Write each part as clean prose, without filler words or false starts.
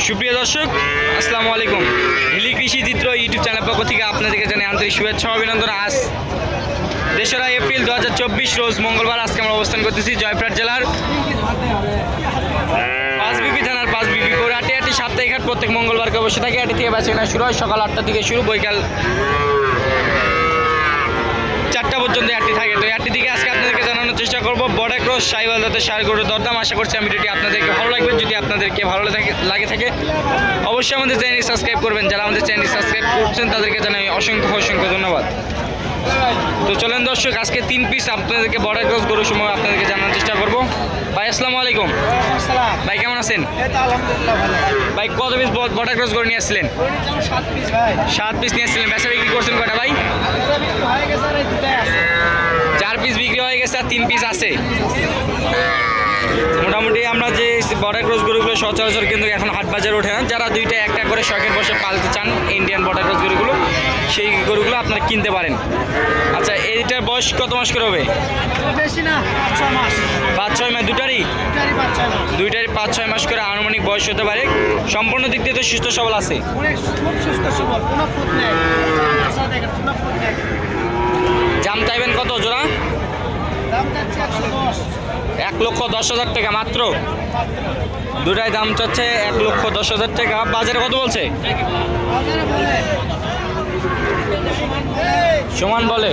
সুপ্রিয় দর্শক, আসসালামু আলাইকুম। হিলি কৃষি চিত্র ইউটিউব চ্যানেল পক্ষ থেকে আপনাদেরকে জানাই আন্তরিক শুভেচ্ছা ও অভিনন্দন। আজ 3রা এপ্রিল 2024 রোজ মঙ্গলবার। আজকে আমরা অবস্থান করতেছি জয়পুরহাট জেলার পাঁচবিবি থানার পাঁচবিবি পৌরহাটে। একটি সাপ্তাহিক হাট প্রত্যেক মঙ্গলবারকে বসে থাকে। এটি থেকে বেচা কেনা শুরু হয় সকাল 8টা থেকে শুরু, বৈকাল 4টা পর্যন্ত একটি থাকে। তো একটি থেকে আজকে আপনাদেরকে জানানোর চেষ্টা করবো বর্ডার ক্রস সাইওয়াল জাতের ষাঁড় গরুর দরদাম। আশা করছি আমি ভিডিওটি আপনাদেরকে ভালো লাগবে। যদি আপনাদেরকে ভালো লাগে থাকে অবশ্যই আমাদের চ্যানেলটি সাবস্ক্রাইব করবেন। যারা আমাদের চ্যানেলটি সাবস্ক্রাইব করছেন তাদেরকে জানাই অসংখ্য ধন্যবাদ। তো চলেন দর্শক, আজকে 3 পিস আপনাদেরকে বর্ডার ক্রস গরুর সময় আপনাদেরকে জানানোর চেষ্টা করবো। ভাই আসসালামু আলাইকুম। ভাই কেমন আছেন? ভাই কত পিস বর্ডার ক্রস গরু নিয়ে আসছিলেন? 7 পিস নিয়ে আসছিলেন। বেচা বিক্রি করছেন কটা ভাই? 4 পিস বিক্রি হয়ে গেছে আর 3 পিস আছে। মোটামুটি আমরা যে বর্ডার ক্রস গরুগুলো সচরাচর কিন্তু এখন হাট বাজারে ওঠে না। যারা দুইটা একটা করে শখের বসে পালতে চান ইন্ডিয়ান বর্ডার ক্রস গরুগুলো, সেই গরুগুলো আপনারা কিনতে পারেন। আচ্ছা, এইটার বয়স কত মাস করে হবে? বেশি না, 5-6 মাস। 5-6 মাস? দুইটারই 5-6 মাস করে আনুমানিক বয়স হতে পারে। সম্পূর্ণ দিক দিয়ে তো সুস্থ সবল আছে। খুব সুস্থ সবল, কোনো খুঁত নেই। দাম চাইবেন কত জোড়া? দাম চাচ্ছে 110। 1,10,000 টাকা মাত্র। দুটাই দাম চাচ্ছে 1,10,000 টাকা। বাজারে কত বলছে? সমান বলে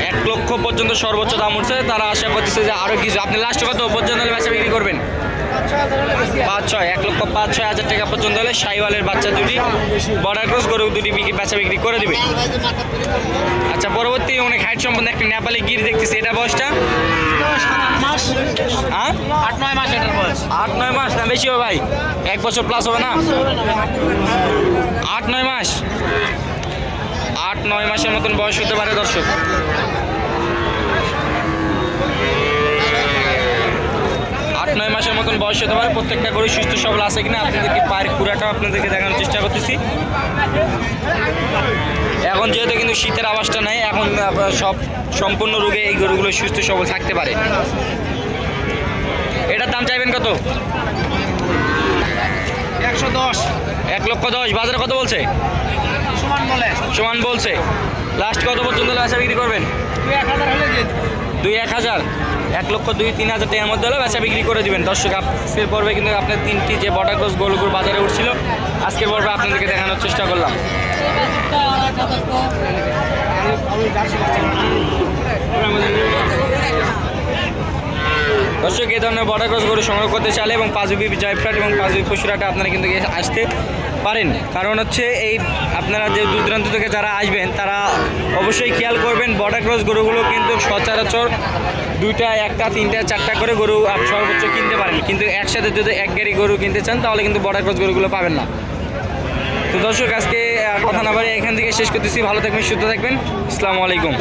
1 লক্ষ পর্যন্ত সর্বোচ্চ দাম উঠছে। তারা আশা করতেছে যে আরো কিছু। আপনি লাস্ট কত পর্যন্ত হলে বেচা বিক্রি করবেন? 5-6, 1,05,000 টাকা পর্যন্ত হলে সাইওয়ালের বাচ্চা দুটি বর্ডার ক্রস গরু দুটি বেচা বিক্রি করে দিবে। আচ্ছা, পরবর্তী অনেক হাইট সম্বন্ধে একটা নেপালি গির দেখতেছি। এটা বয়সটা 8-9 মাস। এটার বয়স 8-9 মাস না বেশি হবে ভাই? 1 বছর প্লাস হবে না? 8-9 মাস। 8-9 মাসের মতন বয়স হতে পারে দর্শক। মাসের মতন বয়স হতে পারে। প্রত্যেকটা গরু সুস্থ সবল আছে কিনা আপনাদেরকে পায়ের পুরাটা আপনাদেরকে দেখানোর চেষ্টা করতেছি। এখন যেহেতু কিন্তু শীতের আওয়াজটা নাই, এখন সব সম্পূর্ণ রোগে এই গরুগুলো সুস্থ সবল থাকতে পারে। এটার দাম চাইবেন কত? 110। 1,10,000। বাজারে কত বলছে? সমান বলছে। লাস্ট কত পর্যন্ত বেচা বিক্রি করবেন? 2-1000 হলে দিয়ে দেব। 2-1000, 1,02,000-3,000 টাকার মধ্যে হলে বেচা বিক্রি করে দিবেন। দর্শক, আজকের পর্বে কিন্তু আপনার 3টি যে বর্ডার ক্রস গরুগুলো বাজারে উঠছিল আজকের পর্বে আপনাদেরকে দেখানোর চেষ্টা করলাম। দর্শক, এই ধরনের বর্ডার ক্রস গরু সংগ্রহ করতে চাইলে এবং পাঁচবিবি জয়পুরহাট এবং পাঁচবিবি পশুরহাটে আপনারা কিন্তু আসতে পারেন। কারণ হচ্ছে এই আপনারা যে দূর দূরান্ত থেকে যারা আসবেন তারা অবশ্যই খেয়াল করবেন বর্ডার ক্রস গরুগুলো কিন্তু সচরাচর 2টা, 1টা, 3টা, 4টা করে গরু সর্বোচ্চ কিনতে পারেন। কিন্তু একসাথে যদি এক গাড়ি গরু কিনতে চান তাহলে কিন্তু বর্ডার ক্রস গরুগুলো পাবেন না। তো দর্শক, আজকে কথা না বাড়ি এখান থেকে শেষ করতেছি। ভালো থাকবেন, সুস্থ থাকবেন। আসসালামু আলাইকুম।